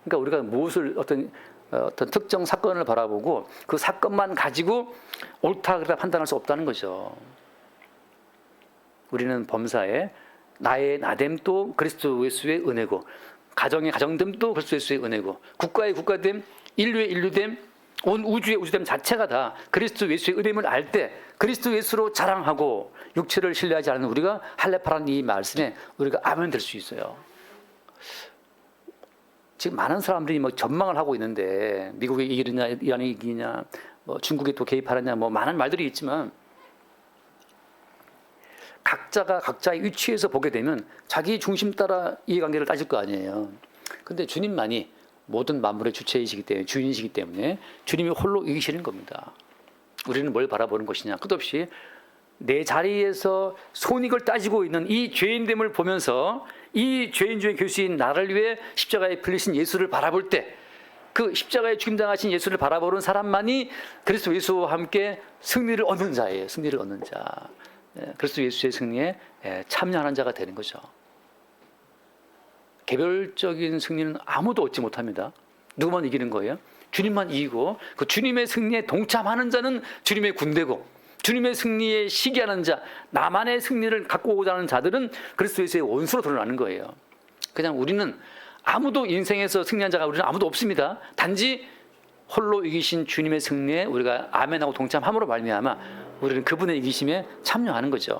그러니까 우리가 무엇을 어떤 특정 사건을 바라보고 그 사건만 가지고 옳다 그르다 판단할 수 없다는 거죠. 우리는 범사에 나의 나됨도 그리스도 예수의 은혜고, 가정의 가정됨도 그리스도 예수의 은혜고, 국가의 국가됨, 인류의 인류됨, 온 우주의 우주됨 자체가 다 그리스도 예수의 은혜임을 알 때 그리스도 예수로 자랑하고 육체를 신뢰하지 않는 우리가 할례파라는 이 말씀에 우리가 아멘 될 수 있어요. 지금 많은 사람들이 뭐 전망을 하고 있는데 미국이 이기느냐, 이란이 이기느냐, 뭐 중국이 또 개입하느냐, 뭐 많은 말들이 있지만 각자가 각자의 위치에서 보게 되면 자기 중심 따라 이해관계를 따질 거 아니에요. 근데 주님만이 모든 만물의 주체이시기 때문에, 주인이시기 때문에 주님이 홀로 이기시는 겁니다. 우리는 뭘 바라보는 것이냐? 끝없이 내 자리에서 손익을 따지고 있는 이 죄인됨을 보면서 이 죄인 중에 교수인 나를 위해 십자가에 풀리신 예수를 바라볼 때, 그 십자가에 죽임당하신 예수를 바라보는 사람만이 그리스도 예수와 함께 승리를 얻는 자예요. 승리를 얻는 자. 그리스도 예수의 승리에 참여하는 자가 되는 거죠. 개별적인 승리는 아무도 얻지 못합니다. 누구만 이기는 거예요? 주님만 이기고, 그 주님의 승리에 동참하는 자는 주님의 군대고, 주님의 승리에 시기하는 자, 나만의 승리를 갖고 오고자 하는 자들은 그리스도 예수의 원수로 드러나는 거예요. 그냥 우리는 아무도 인생에서 승리한 자가 우리는 아무도 없습니다. 단지 홀로 이기신 주님의 승리에 우리가 아멘하고 동참함으로 말미암아 우리는 그분의 이기심에 참여하는 거죠.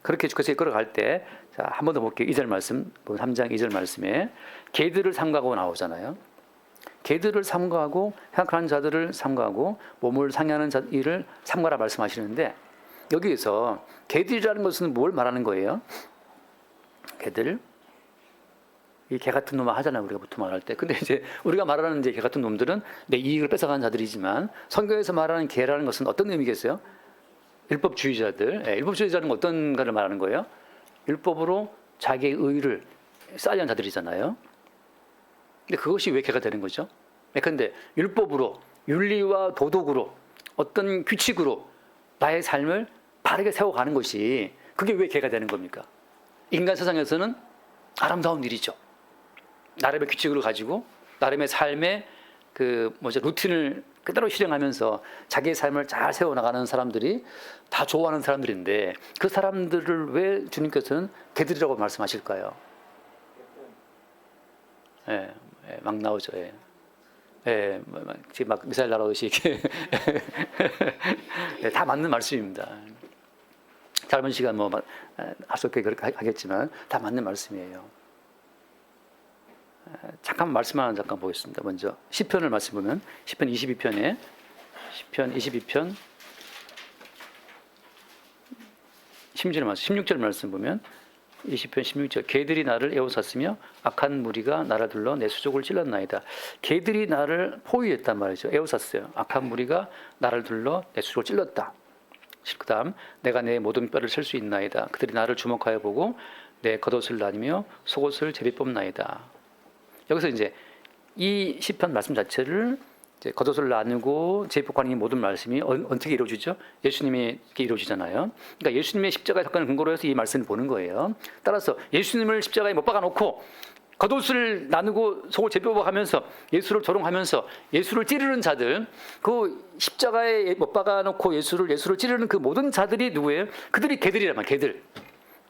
그렇게 주께서 이끌어갈 때, 자, 한 번 더 볼게요. 2절 말씀, 3장 2절 말씀에 개들을 삼가고 나오잖아요. 개들을 삼가하고 생각하는 자들을 삼가하고 몸을 상해하는 일을 삼가라 말씀하시는데, 여기에서 개들이라는 것은 뭘 말하는 거예요? 개들, 이 개 같은 놈 하잖아요, 우리가 보통 말할 때. 근데 이제 우리가 말하는 이제 개 같은 놈들은 내 이익을 뺏어가는 자들이지만, 성경에서 말하는 개라는 것은 어떤 의미겠어요? 율법주의자들. 율법주의자는 어떤 가를 말하는 거예요? 율법으로 자기의 의를 쌓으려는 자들이잖아요. 근데 그것이 왜 개가 되는 거죠? 근데 율법으로, 윤리와 도덕으로, 어떤 규칙으로 나의 삶을 바르게 세워가는 것이, 그게 왜 개가 되는 겁니까? 인간 세상에서는 아름다운 일이죠. 나름의 규칙을 가지고 나름의 삶의 루틴을 그대로 실행하면서 자기의 삶을 잘 세워나가는 사람들이 다 좋아하는 사람들인데, 그 사람들을 왜 주님께서는 개들이라고 말씀하실까요? 막 나오죠. 지금 막 미사일 날아오듯이 이렇게 다 맞는 말씀입니다. 짧은 시간 앞서게 그렇게 하겠지만 다 맞는 말씀이에요. 잠깐 말씀 하나 잠깐 보겠습니다. 먼저 시편을 말씀 보면 시편 22편에 시편 22편 16절 말씀 보면 20편 16절 개들이 나를 에워쌌으며 악한 무리가 나를 둘러 내 수족을 찔렀나이다. 개들이 나를 포위했단 말이죠. 에워쌌어요. 악한 무리가 나를 둘러 내 수족을 찔렀다. 그 다음 내가 내 모든 뼈를 셀 수 있나이다. 그들이 나를 주목하여 보고 내 겉옷을 나뉘며 속옷을 제비 뽑나이다. 여기서 이제 이 시편 말씀 자체를 이제 겉옷을 나누고 제비 뽑고 하는 이 모든 말씀이 어떻게 이루어지죠? 예수님이 이루어지잖아요. 그러니까 예수님의 십자가의 사건을 근거로 해서 이 말씀을 보는 거예요. 따라서 예수님을 십자가에 못 박아놓고 겉옷을 나누고 속을 제비 뽑아 가면서 예수를 조롱하면서 예수를 찌르는 자들, 그 십자가에 못 박아놓고 예수를 찌르는 그 모든 자들이 누구예요? 그들이 개들이란 말이에요.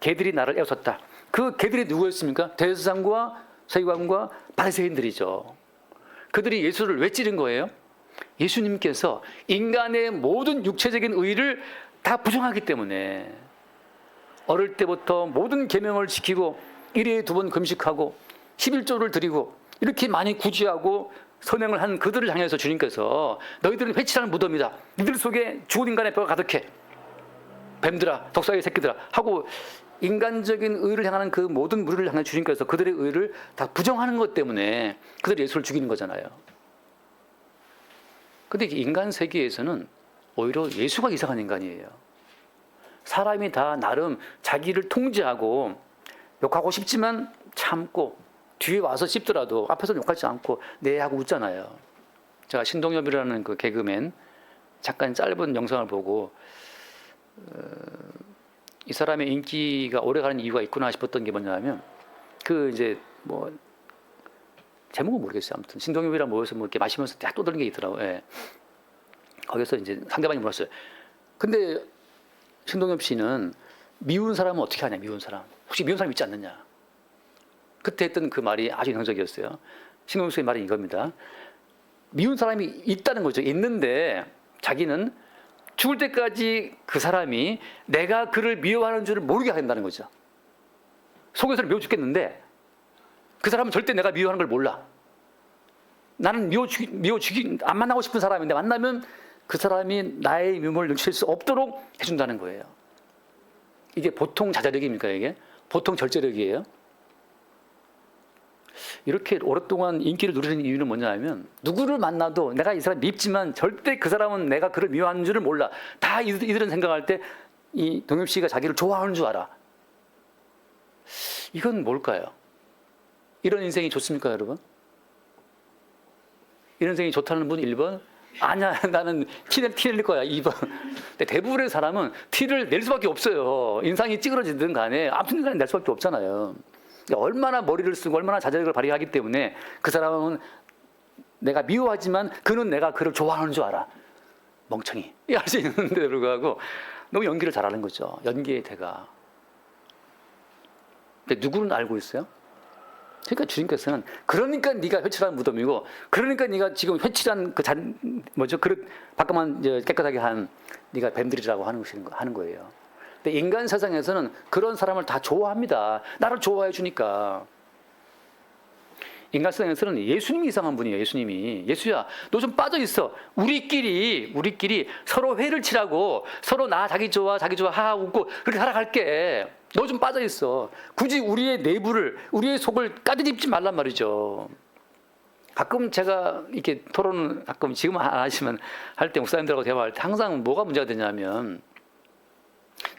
개들이 나를 에워쌌다. 그 개들이 누구였습니까? 대제사장과 서기관과 바리새인들이죠. 그들이 예수를 왜 찌른 거예요? 예수님께서 인간의 모든 육체적인 의를 다 부정하기 때문에, 어릴 때부터 모든 계명을 지키고 1회에 2번 금식하고 11조를 드리고 이렇게 많이 구제하고 선행을 한 그들을 향해서 주님께서 너희들은 회칠하는 무덤이다. 이들 속에 죽은 인간의 뼈가 가득해. 뱀들아, 독사의 새끼들아 하고 인간적인 의를 향하는 그 모든 무리를 향해 주님께서 그들의 의를 다 부정하는 것 때문에 그들이 예수를 죽이는 거잖아요. 근데 인간 세계에서는 오히려 예수가 이상한 인간이에요. 사람이 다 나름 자기를 통제하고 욕하고 싶지만 참고 뒤에 와서 씹더라도 앞에서는 욕하지 않고 네 하고 웃잖아요. 제가 신동엽이라는 그 개그맨 잠깐 짧은 영상을 보고 이 사람의 인기가 오래가는 이유가 있구나 싶었던 게 뭐냐면 그 이제 뭐 제목은 모르겠어요. 아무튼 신동엽이랑 모여서 뭐 이렇게 마시면서 딱 떠드는 게 있더라고요. 예. 거기서 이제 상대방이 물었어요. 근데 신동엽 씨는 미운 사람은 어떻게 하냐? 미운 사람. 혹시 미운 사람 있지 않느냐? 그때 했던 그 말이 아주 인상적이었어요. 신동엽 씨의 말이 이겁니다. 미운 사람이 있다는 거죠. 있는데 자기는 죽을 때까지 그 사람이 내가 그를 미워하는 줄을 모르게 한다는 거죠. 속에서는 미워 죽겠는데 그 사람은 절대 내가 미워하는 걸 몰라. 나는 안 만나고 싶은 사람인데 만나면 그 사람이 나의 미움을 눈칠 수 없도록 해준다는 거예요. 이게 보통 자제력입니까? 이게 보통 절제력이에요. 이렇게 오랫동안 인기를 누리는 이유는 뭐냐면 누구를 만나도 내가 이 사람 밉지만 절대 그 사람은 내가 그를 미워하는 줄을 몰라. 다 이들은 생각할 때 이 동엽 씨가 자기를 좋아하는 줄 알아. 이건 뭘까요? 이런 인생이 좋습니까, 여러분? 이런 인생이 좋다는 분 1번, 아니야, 나는 티 낼 거야 2번. 근데 대부분의 사람은 티를 낼 수밖에 없어요. 인상이 찌그러지든 간에 아무튼 간에 낼 수밖에 없잖아요. 얼마나 머리를 쓰고 얼마나 자제력을 발휘하기 때문에 그 사람은 내가 미워하지만 그는 내가 그를 좋아하는 줄 알아. 멍청이. 할 수 있는데 불구하고 너무 연기를 잘하는 거죠. 연기의 대가. 근데 누구는 알고 있어요? 그러니까 주님께서는 그러니까 네가 회칠한 무덤이고 그러니까 네가 지금 회칠한 그 그릇 밖만 깨끗하게 한 네가 뱀들이라고 하는 거예요. 근데 인간 세상에서는 그런 사람을 다 좋아합니다. 나를 좋아해 주니까. 인간 세상에서는 예수님이 이상한 분이에요. 예수야 너 좀 빠져 있어. 우리끼리 서로 회를 치라고 서로 나 자기 좋아 하하 웃고 그렇게 살아갈게. 너 좀 빠져 있어. 굳이 우리의 내부를 우리의 속을 까디집지 말란 말이죠. 가끔 제가 이렇게 토론을 가끔 지금 안 하시면 할 때 목사님들하고 대화할 때 항상 뭐가 문제가 되냐면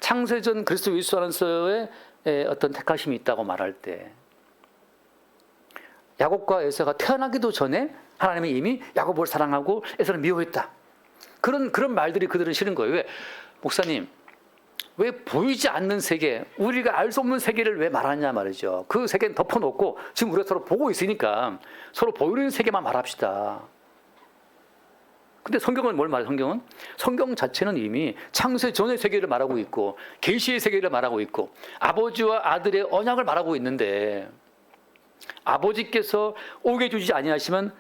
창세전 그리스도 예수 안에서의 어떤 택하심이 있다고 말할 때 야곱과 에서가 태어나기도 전에 하나님이 이미 야곱을 사랑하고 에서를 미워했다. 그런 말들이 그들은 싫은 거예요. 왜? 목사님, 왜 보이지 않는 세계, 우리가 알 수 없는 세계를 왜 말하냐 말이죠. 그 세계는 덮어놓고 지금 우리가 서로 보고 있으니까 서로 보이는 세계만 말합시다. 근데 성경은 뭘 말해요? 성경 자체는 이미 창세 전의 세계를 말하고 있고 계시의 세계를 말하고 있고 아버지와 아들의 언약을 말하고 있는데 아버지께서 오게 주지 아니하시면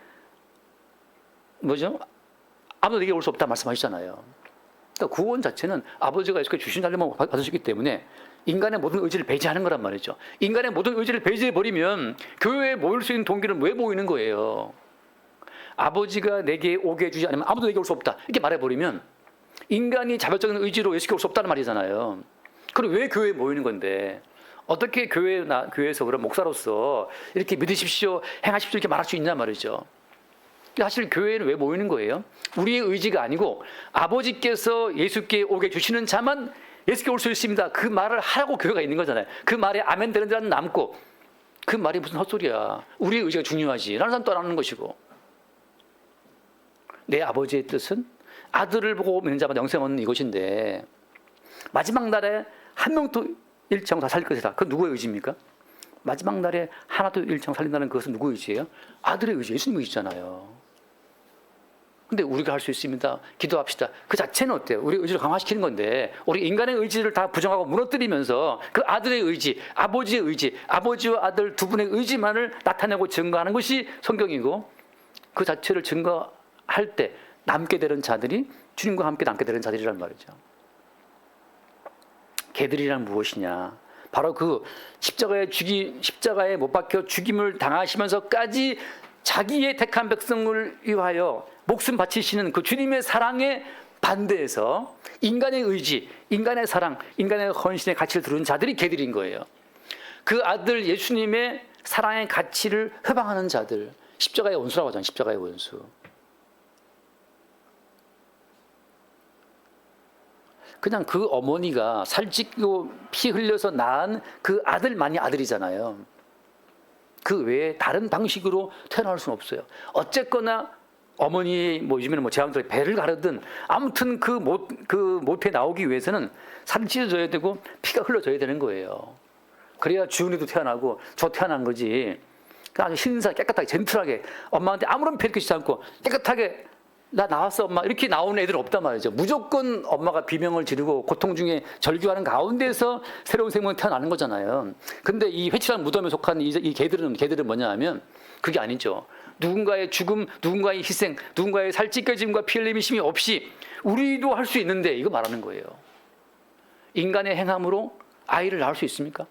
아무도 내게 올 수 없다 말씀하시잖아요. 그러니까 구원 자체는 아버지가 예수께 주신 날만 받으셨기 때문에 인간의 모든 의지를 배제하는 거란 말이죠. 인간의 모든 의지를 배제해버리면 교회에 모일 수 있는 동기는 왜 모이는 거예요? 아버지가 내게 오게 해주지 않으면 아무도 내게 올 수 없다 이렇게 말해버리면 인간이 자발적인 의지로 예수께 올 수 없다는 말이잖아요. 그럼 왜 교회에 모이는 건데 어떻게 교회에서 그런 목사로서 이렇게 믿으십시오 행하십시오 이렇게 말할 수 있냐 말이죠. 사실 교회는 왜 모이는 거예요? 우리의 의지가 아니고 아버지께서 예수께 오게 주시는 자만 예수께 올 수 있습니다. 그 말을 하라고 교회가 있는 거잖아요. 그 말에 아멘 되는 자는 남고 그 말이 무슨 헛소리야. 우리의 의지가 중요하지. 라는 사람 떠나는 것이고 내 아버지의 뜻은 아들을 보고 믿는 자마다 영생 얻는 이것인데 마지막 날에 한 명도 일정 다 살릴 것이다. 그건 누구의 의지입니까? 마지막 날에 하나도 일정 살린다는 그것은 누구의 의지예요? 아들의 의지, 예수님의 의지잖아요. 근데 우리가 할 수 있습니다. 기도합시다. 그 자체는 어때요? 우리 의지를 강화시키는 건데 우리 인간의 의지를 다 부정하고 무너뜨리면서 그 아들의 의지, 아버지의 의지, 아버지와 아들 두 분의 의지만을 나타내고 증거하는 것이 성경이고 그 자체를 증거할 때 남게 되는 자들이 주님과 함께 남게 되는 자들이란 말이죠. 걔들이란 무엇이냐? 바로 그 십자가에 못 박혀 죽임을 당하시면서까지 자기의 택한 백성을 위하여 목숨 바치시는 그 주님의 사랑에 반대해서 인간의 의지, 인간의 사랑, 인간의 헌신의 가치를 두는 자들이 걔들인 거예요. 그 아들 예수님의 사랑의 가치를 회방하는 자들, 십자가의 원수라고 하잖아요. 십자가의 원수. 그냥 그 어머니가 살찌고 피 흘려서 낳은 그 아들만이 아들이잖아요. 그 외에 다른 방식으로 태어날 수는 없어요. 어쨌거나 어머니의 뭐 요즘에는 뭐 제왕절개 배를 가르든 아무튼 그 모태에 나오기 위해서는 살이 찢어져야 되고 피가 흘러져야 되는 거예요. 그래야 주은이도 태어나고 저 태어난 거지. 아주 신사 깨끗하게 젠틀하게 엄마한테 아무런 배를 끼치지 않고 깨끗하게 나 나왔어 엄마 이렇게 나오는 애들은 없단 말이죠. 무조건 엄마가 비명을 지르고 고통 중에 절규하는 가운데서 새로운 생명이 태어나는 거잖아요. 근데 이 회칠한 무덤에 속한 이 개들은 뭐냐 하면 그게 아니죠. 누군가의 죽음, 누군가의 희생, 누군가의 살찌겨짐과 피 흘림이 심이 없이 우리도 할 수 있는데 이거 말하는 거예요. 인간의 행함으로 아이를 낳을 수 있습니까?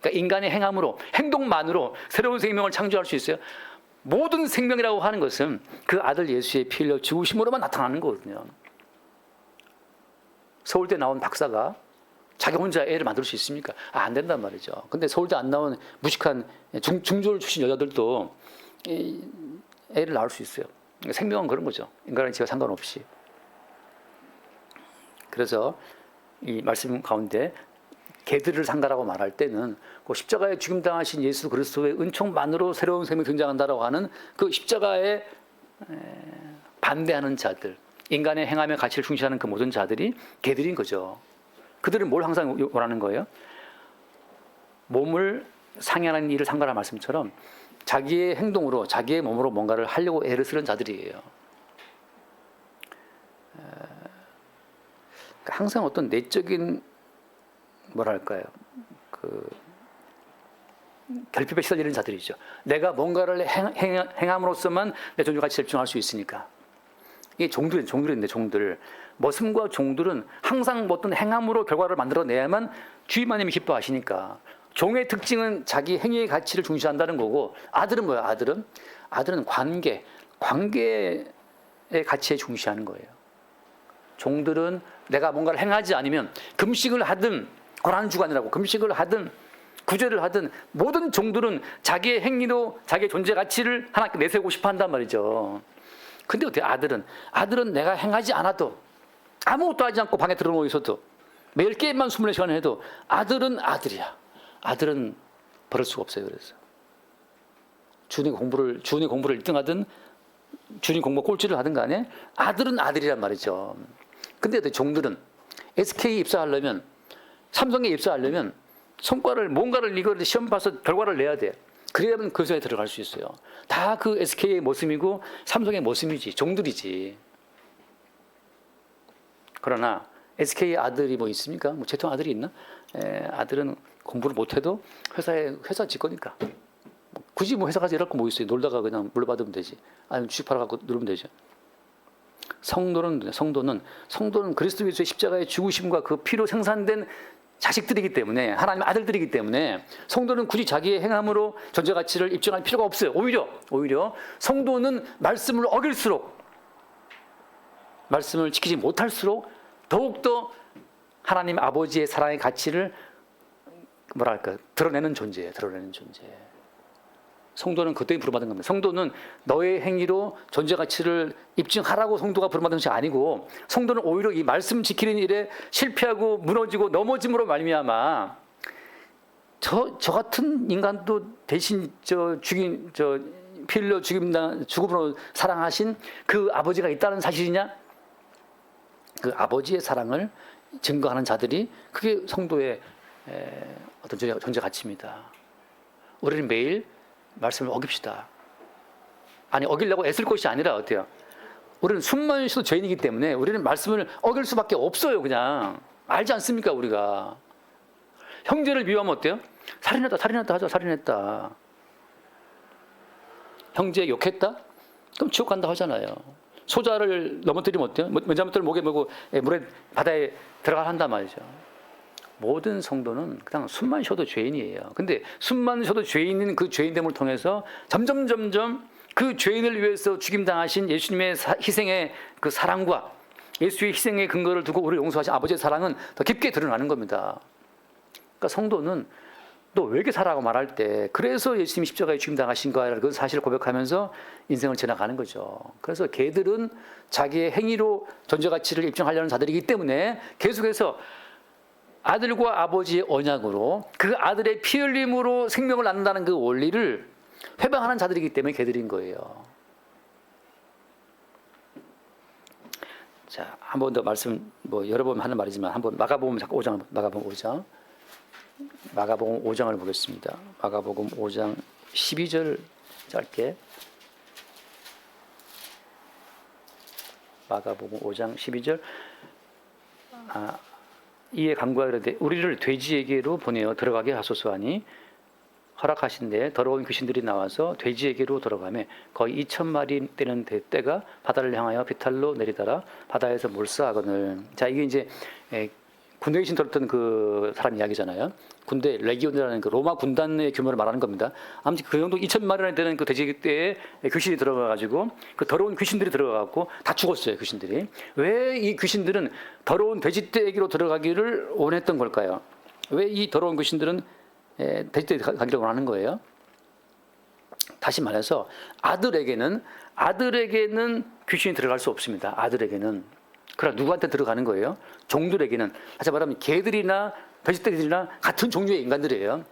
그러니까 인간의 행함으로, 행동만으로 새로운 생명을 창조할 수 있어요? 모든 생명이라고 하는 것은 그 아들 예수의 피 흘려 죽으심으로만 나타나는 거거든요. 서울대 나온 박사가 자기 혼자 애를 만들 수 있습니까? 안 된단 말이죠. 근데 서울대 안 나온 무식한 중졸 출신 여자들도 애를 낳을 수 있어요. 생명은 그런 거죠. 인간의 지와 상관없이. 그래서 이 말씀 가운데 개들을 상가라고 말할 때는 그 십자가에 죽임당하신 예수 그리스도의 은총만으로 새로운 생명이 등장한다라고 하는 그 십자가에 반대하는 자들, 인간의 행함의 가치를 중시하는 그 모든 자들이 개들인 거죠. 그들은 뭘 항상 원하는 거예요? 몸을 상해하는 일을 상가라 말씀처럼 자기의 행동으로 자기의 몸으로 뭔가를 하려고 애를 쓰는 자들이에요. 항상 어떤 내적인 뭐랄까요? 결핍에 시달리는 자들이죠. 내가 뭔가를 행함으로써만 내 존재 가치를 입증할 수 있으니까. 이게 종들인데 종들. 머슴과 종들은 항상 어떤 행함으로 결과를 만들어내야만 주인마님이 기뻐하시니까. 종의 특징은 자기 행위의 가치를 중시한다는 거고, 아들은 뭐야? 아들은 관계의 가치에 중시하는 거예요. 종들은 내가 뭔가를 행하지 않으면 금식을 하든 고난주간이라고 금식을 하든 구제를 하든 모든 종들은 자기의 행위로 자기의 존재 가치를 하나님께 내세우고 싶어 한단 말이죠. 근데 어때요? 아들은 내가 행하지 않아도 아무것도 하지 않고 방에 들어놓여 있어도 매일 게임만 24시간 해도 아들은 아들이야. 아들은 버릴 수가 없어요. 그래서 주님 공부를 1등하든 주님 공부 꼴찌를 하든 간에 아들은 아들이란 말이죠. 근데 종들은 SK에 입사하려면 삼성에 입사하려면 뭔가를 이걸 시험 봐서 결과를 내야 돼. 그래야만 그 회사에 들어갈 수 있어요. 다 그 SK의 모습이고 삼성의 모습이지. 종들이지. 그러나 SK의 아들이 뭐 있습니까? 뭐 재통 아들이 있나? 아들은 공부를 못해도 회사 직거니까. 굳이 뭐 회사 가서 일할 거 뭐 있어요? 놀다가 그냥 물받으면 되지. 아니면 주식 팔아갖고 누르면 되죠. 성도는 그리스도 예수의 십자가의 죽으심과 그 피로 생산된 자식들이기 때문에 하나님 아들들이기 때문에 성도는 굳이 자기의 행함으로 존재 가치를 입증할 필요가 없어요. 오히려 성도는 말씀을 어길수록 말씀을 지키지 못할수록 더욱더 하나님 아버지의 사랑의 가치를 드러내는 존재예요. 성도는 그 때문에 부름받은 겁니다. 성도는 너의 행위로 존재 가치를 입증하라고 성도가 부름받은 것이 아니고 성도는 오히려 이 말씀 지키는 일에 실패하고 무너지고 넘어짐으로 말미암아 저 같은 인간도 대신 피 흘려 죽음으로 사랑하신 그 아버지가 있다는 사실이냐? 그 아버지의 사랑을 증거하는 자들이 그게 성도의 어떤 존재 가치입니다. 우리는 매일 말씀을 어깁시다. 아니 어기려고 애쓸 것이 아니라 어때요? 우리는 숨만 쉬어도 죄인이기 때문에 우리는 말씀을 어길 수밖에 없어요. 그냥 알지 않습니까? 우리가 형제를 미워하면 어때요? 살인했다 하죠. 살인했다. 형제 욕했다? 그럼 지옥 간다 하잖아요. 소자를 넘어뜨리면 어때요? 먼지털을 목에 메고 바다에 들어가 한단 말이죠. 모든 성도는 그냥 숨만 쉬어도 죄인이에요. 근데 숨만 쉬어도 죄인인 그 죄인됨을 통해서 점점 그 죄인을 위해서 죽임당하신 예수님의 희생의 그 사랑과 예수의 희생의 근거를 두고 우리를 용서하신 아버지의 사랑은 더 깊게 드러나는 겁니다. 그러니까 성도는 너 왜 이렇게 살아라고 말할 때 그래서 예수님이 십자가에 죽임당하신 거야라는 그 사실을 고백하면서 인생을 지나가는 거죠. 그래서 개들은 자기의 행위로 존재가치를 입증하려는 자들이기 때문에 계속해서 아들과 아버지의 언약으로 그 아들의 피 흘림으로 생명을 낳는다는 그 원리를 회방하는 자들이기 때문에 개들인 거예요. 자, 한 번 더 말씀 여러 번 하는 말이지만 한번 마가복음 5장 마가복음 5장 마가복음 5장을 보겠습니다. 마가복음 5장 12절 짧게 마가복음 5장 12절 이에 간구하되 우리를 돼지에게로 보내어 들어가게 하소서 하니 허락하신데 더러운 귀신들이 나와서 돼지에게로 들어가매 거의 2,000마리 되는 떼가 바다를 향하여 비탈로 내리다라 바다에서 몰사하거늘. 자, 이게 이제 군대 귀신 들었던 그 사람 이야기잖아요. 군대 레기온이라는 그 로마 군단의 규모를 말하는 겁니다. 아무튼 그 정도 2,000마리나 되는 그 돼지떼에 귀신이 들어가가지고 그 더러운 귀신들이 들어가고 다 죽었어요. 귀신들이. 왜 이 귀신들은 더러운 돼지떼에게로 들어가기를 원했던 걸까요? 왜 이 더러운 귀신들은 돼지떼에 가기를 원하는 거예요? 다시 말해서 아들에게는 귀신이 들어갈 수 없습니다. 아들에게는. 그러나 누구한테 들어가는 거예요? 종들에게는. 다시 말하면 개들이나 돼지떼들이나 같은 종류의 인간들이에요.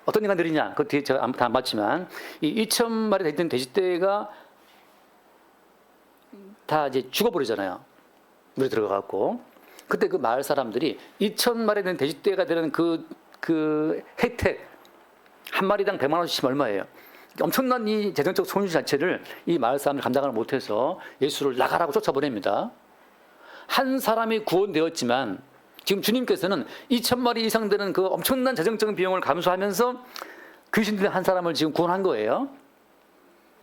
어떤 인간들이냐? 그 뒤에 제가 다 안 봤지만 이 2,000마리 되는 돼지떼가 다 이제 죽어버리잖아요. 물에 들어가갖고. 그때 그 마을 사람들이 2,000마리 되는 돼지떼가 되는 그 혜택 한 마리당 100만 원씩 얼마예요? 엄청난 이 재정적 손실 자체를 이 마을 사람들이 감당을 못해서 예수를 나가라고 쫓아보냅니다. 한 사람이 구원되었지만 지금 주님께서는 2,000마리 이상 되는 그 엄청난 재정적인 비용을 감수하면서 귀신들 한 사람을 지금 구원한 거예요.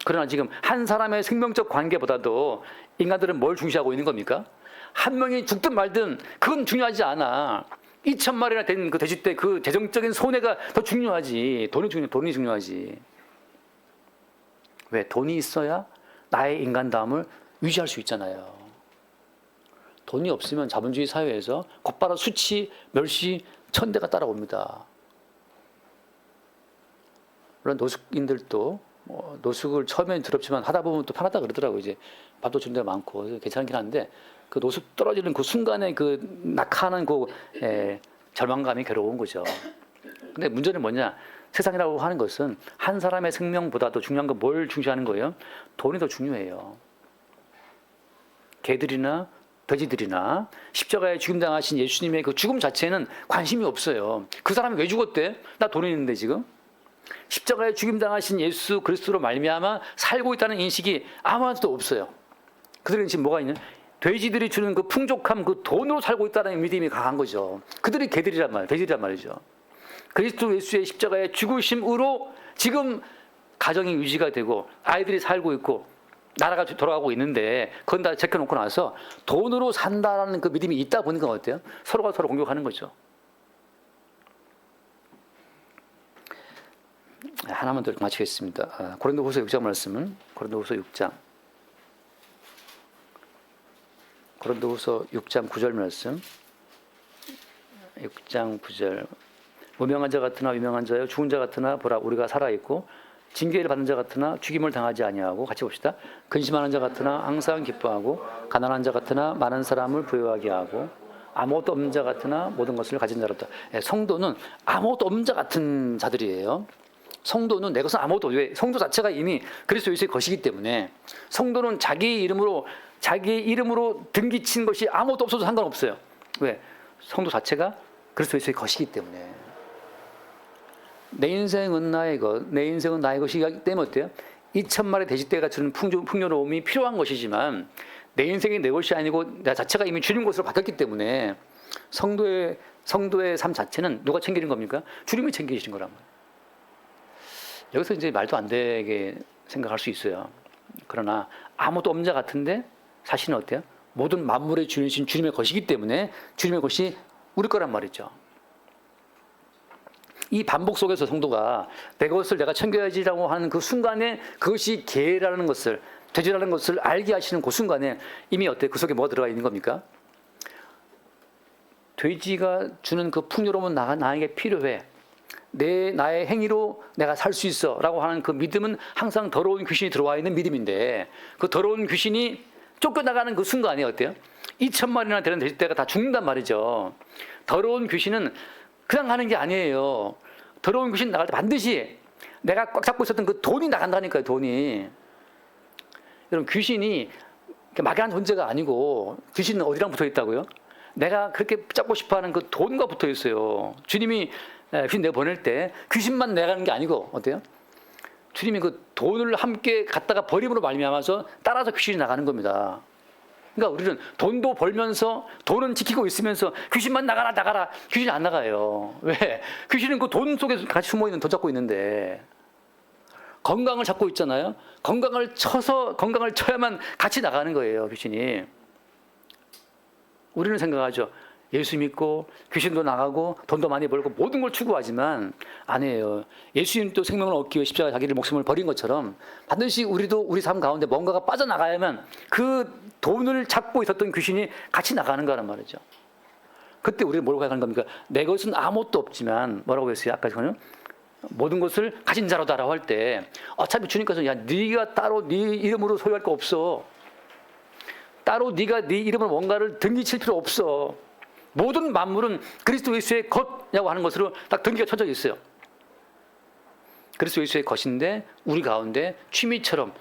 그러나 지금 한 사람의 생명적 관계보다도 인간들은 뭘 중시하고 있는 겁니까? 한 명이 죽든 말든 그건 중요하지 않아. 2,000마리나 된 그 돼지떼 그 재정적인 손해가 더 중요하지. 돈이 중요하지. 왜? 돈이 있어야 나의 인간다움을 유지할 수 있잖아요. 돈이 없으면 자본주의 사회에서 곧바로 수치, 멸시, 천대가 따라옵니다. 물론 노숙인들도 노숙을 처음엔 두렵지만 하다 보면 또 편하다 그러더라고요. 이제 밥도 주는 데가 많고 괜찮긴 한데 그 노숙 떨어지는 그 순간에 그 낙하하는 그 절망감이 괴로운 거죠. 근데 문제는 뭐냐? 세상이라고 하는 것은 한 사람의 생명보다도 중요한 건 뭘 중시하는 거예요? 돈이 더 중요해요. 개들이나 돼지들이나 십자가에 죽임당하신 예수님의 그 죽음 자체는 관심이 없어요. 그 사람이 왜 죽었대? 나 돈 있는데 지금. 십자가에 죽임당하신 예수 그리스도로 말미암아 살고 있다는 인식이 아무한테도 없어요. 그들은 지금 뭐가 있냐? 돼지들이 주는 그 풍족함, 그 돈으로 살고 있다는 믿음이 강한 거죠. 그들이 개들이란 말이에요. 돼지란 말이죠. 그리스도 예수의 십자가의 죽으심으로 지금 가정이 유지가 되고 아이들이 살고 있고 나라가 돌아가고 있는데 그건 다 제껴놓고 나서 돈으로 산다라는 그 믿음이 있다 보니까 어때요? 서로가 서로 공격하는 거죠. 하나만 더 마치겠습니다. 고린도후서 6장 말씀은 고린도후서 6장 9절 말씀 6장 9절 무명한 자 같으나 유명한 자여 죽은 자 같으나 보라 우리가 살아있고 징계를 받는 자 같으나 죽임을 당하지 아니하고 같이 봅시다. 근심하는 자 같으나 항상 기뻐하고 가난한 자 같으나 많은 사람을 부유하게 하고 아무것도 없는 자 같으나 모든 것을 가진 자로다. 성도는 아무것도 없는 자 같은 자들이에요. 성도는 내 것은 아무것도 없어요. 왜? 성도 자체가 이미 그리스도 예수의 것이기 때문에 성도는 자기 이름으로 등기친 것이 아무것도 없어도 상관없어요. 왜? 성도 자체가 그리스도 예수의 것이기 때문에. 내 인생은 나의 것, 내 인생은 나의 것이기 때문에 어때요? 2,000마리 돼지떼가 주는 풍요로움이 필요한 것이지만 내 인생이 내 것이 아니고 나 자체가 이미 주님 것으로 바뀌었기 때문에 성도의 삶 자체는 누가 챙기는 겁니까? 주님이 챙기시는 거란 말이에요. 여기서 이제 말도 안 되게 생각할 수 있어요. 그러나 아무도 없는 자 같은데 사실은 어때요? 모든 만물의 주인이신 주님의 것이기 때문에 주님의 것이 우리 거란 말이죠. 이 반복 속에서 성도가 내 것을 내가 챙겨야지라고 하는 그 순간에 그것이 개라는 것을, 돼지라는 것을 알게 하시는 그 순간에 이미 어때? 그 속에 뭐가 들어가 있는 겁니까? 돼지가 주는 그 풍요로움은 나에게 필요해. 나의 행위로 내가 살 수 있어라고 하는 그 믿음은 항상 더러운 귀신이 들어와 있는 믿음인데, 그 더러운 귀신이 쫓겨나가는 그 순간이 어때요? 2,000마리나 되는 돼지떼가 다 죽는단 말이죠. 더러운 귀신은 그냥 가는 게 아니에요. 더러운 귀신 나갈 때 반드시 내가 꽉 잡고 있었던 그 돈이 나간다니까요. 돈이. 여러분, 귀신이 막연한 존재가 아니고, 귀신은 어디랑 붙어 있다고요? 내가 그렇게 붙잡고 싶어하는 그 돈과 붙어 있어요. 주님이 귀신 내보낼 때 귀신만 나가는 게 아니고, 어때요? 주님이 그 돈을 함께 갖다가 버림으로 말미암아서 따라서 귀신이 나가는 겁니다. 그러니까 우리는 돈도 벌면서 돈은 지키고 있으면서 귀신만 나가라 귀신이 안 나가요. 왜? 귀신은 그 돈 속에 같이 숨어있는 돈 잡고 있는데, 건강을 잡고 있잖아요. 건강을 쳐야만 같이 나가는 거예요, 귀신이. 우리는 생각하죠. 예수 믿고 귀신도 나가고 돈도 많이 벌고 모든 걸 추구하지만 아니에요. 예수님도 생명을 얻기 위해 십자가에 자기를 목숨을 버린 것처럼 반드시 우리도 우리 삶 가운데 뭔가가 빠져나가야만 그 돈을 잡고 있었던 귀신이 같이 나가는 거란 말이죠. 그때 우리는 뭐라고 생각하는 겁니까? 내 것은 아무것도 없지만, 뭐라고 했어요? 아까 저는 모든 것을 가진 자로다라고 할 때, 어차피 주님께서 야, 네가 따로 네 이름으로 소유할 거 없어. 따로 네가 네 이름으로 뭔가를 등기칠 필요 없어. 모든 만물은 그리스도 예수의 것이라고 하는 것으로 딱 등기가 쳐져 있어요. 그리스도 예수의 것인데 우리 가운데 취미처럼,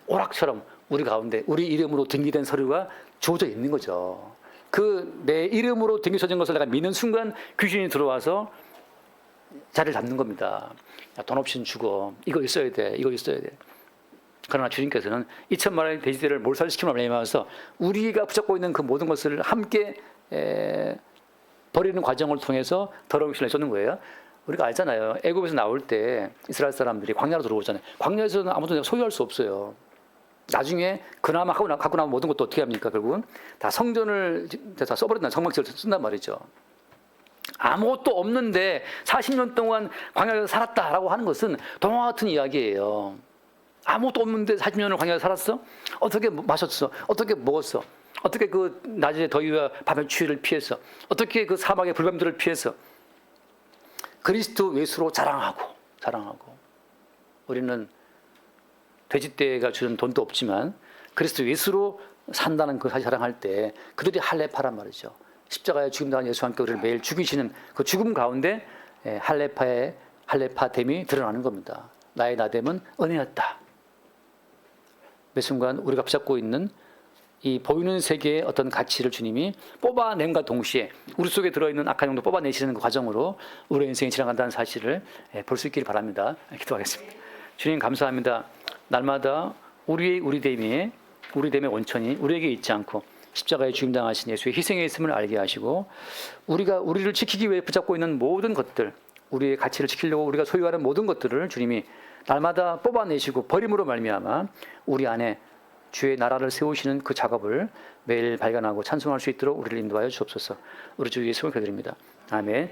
오락처럼 우리 가운데 우리 이름으로 등기된 서류가 주어져 있는 거죠. 그 내 이름으로 등기쳐진 것을 내가 믿는 순간 귀신이 들어와서 자리를 잡는 겁니다. 야, 돈 없이는 죽어. 이거 있어야 돼. 이거 있어야 돼. 그러나 주님께서는 2,000마리의 돼지들을 몰살시킴으로 말미암아서 우리가 붙잡고 있는 그 모든 것을 함께 버리는 과정을 통해서 더러운 귀신을 쫓는 거예요. 우리가 알잖아요. 애굽에서 나올 때 이스라엘 사람들이 광야로 들어오잖아요. 광야에서는 아무도 소유할 수 없어요. 나중에 그나마 갖고 나면 모든 것도 어떻게 합니까? 결국은 다 성전을 다 써버린다. 성막지를 쓴단 말이죠. 아무것도 없는데 40년 동안 광야에서 살았다라고 하는 것은 동화 같은 이야기예요. 아무것도 없는데 40년을 광야에서 살았어? 어떻게 마셨어? 어떻게 먹었어? 어떻게 그 낮에 더위와 밤의 추위를 피했어? 어떻게 그 사막의 불뱀들을 피했어? 그리스도 예수로 자랑하고 우리는 돼지떼가 주는 돈도 없지만 그리스도 예수로 산다는 그 사실 자랑할 때 그들이 할례파란 말이죠. 십자가에 죽임당한 예수와 함께 우리를 매일 죽이시는 그 죽음 가운데 할례파됨이 드러나는 겁니다. 나의 나됨은 은혜였다. 매 순간 우리가 붙잡고 있는 이 보이는 세계의 어떤 가치를 주님이 뽑아낸과 동시에 우리 속에 들어있는 악한 영도 뽑아내시는 그 과정으로 우리의 인생이 지나간다는 사실을 볼 수 있기를 바랍니다. 기도하겠습니다. 주님 감사합니다. 날마다 우리 됨의 원천이 우리에게 있지 않고 십자가에 죽임당하신 예수의 희생에 있음을 알게 하시고 우리를 지키기 위해 붙잡고 있는 모든 것들, 우리의 가치를 지키려고 우리가 소유하는 모든 것들을 주님이 날마다 뽑아내시고 버림으로 말미암아 우리 안에 주의 나라를 세우시는 그 작업을 매일 발견하고 찬송할 수 있도록 우리를 인도하여 주옵소서. 우리 주 예수를 기도드립니다. 아멘.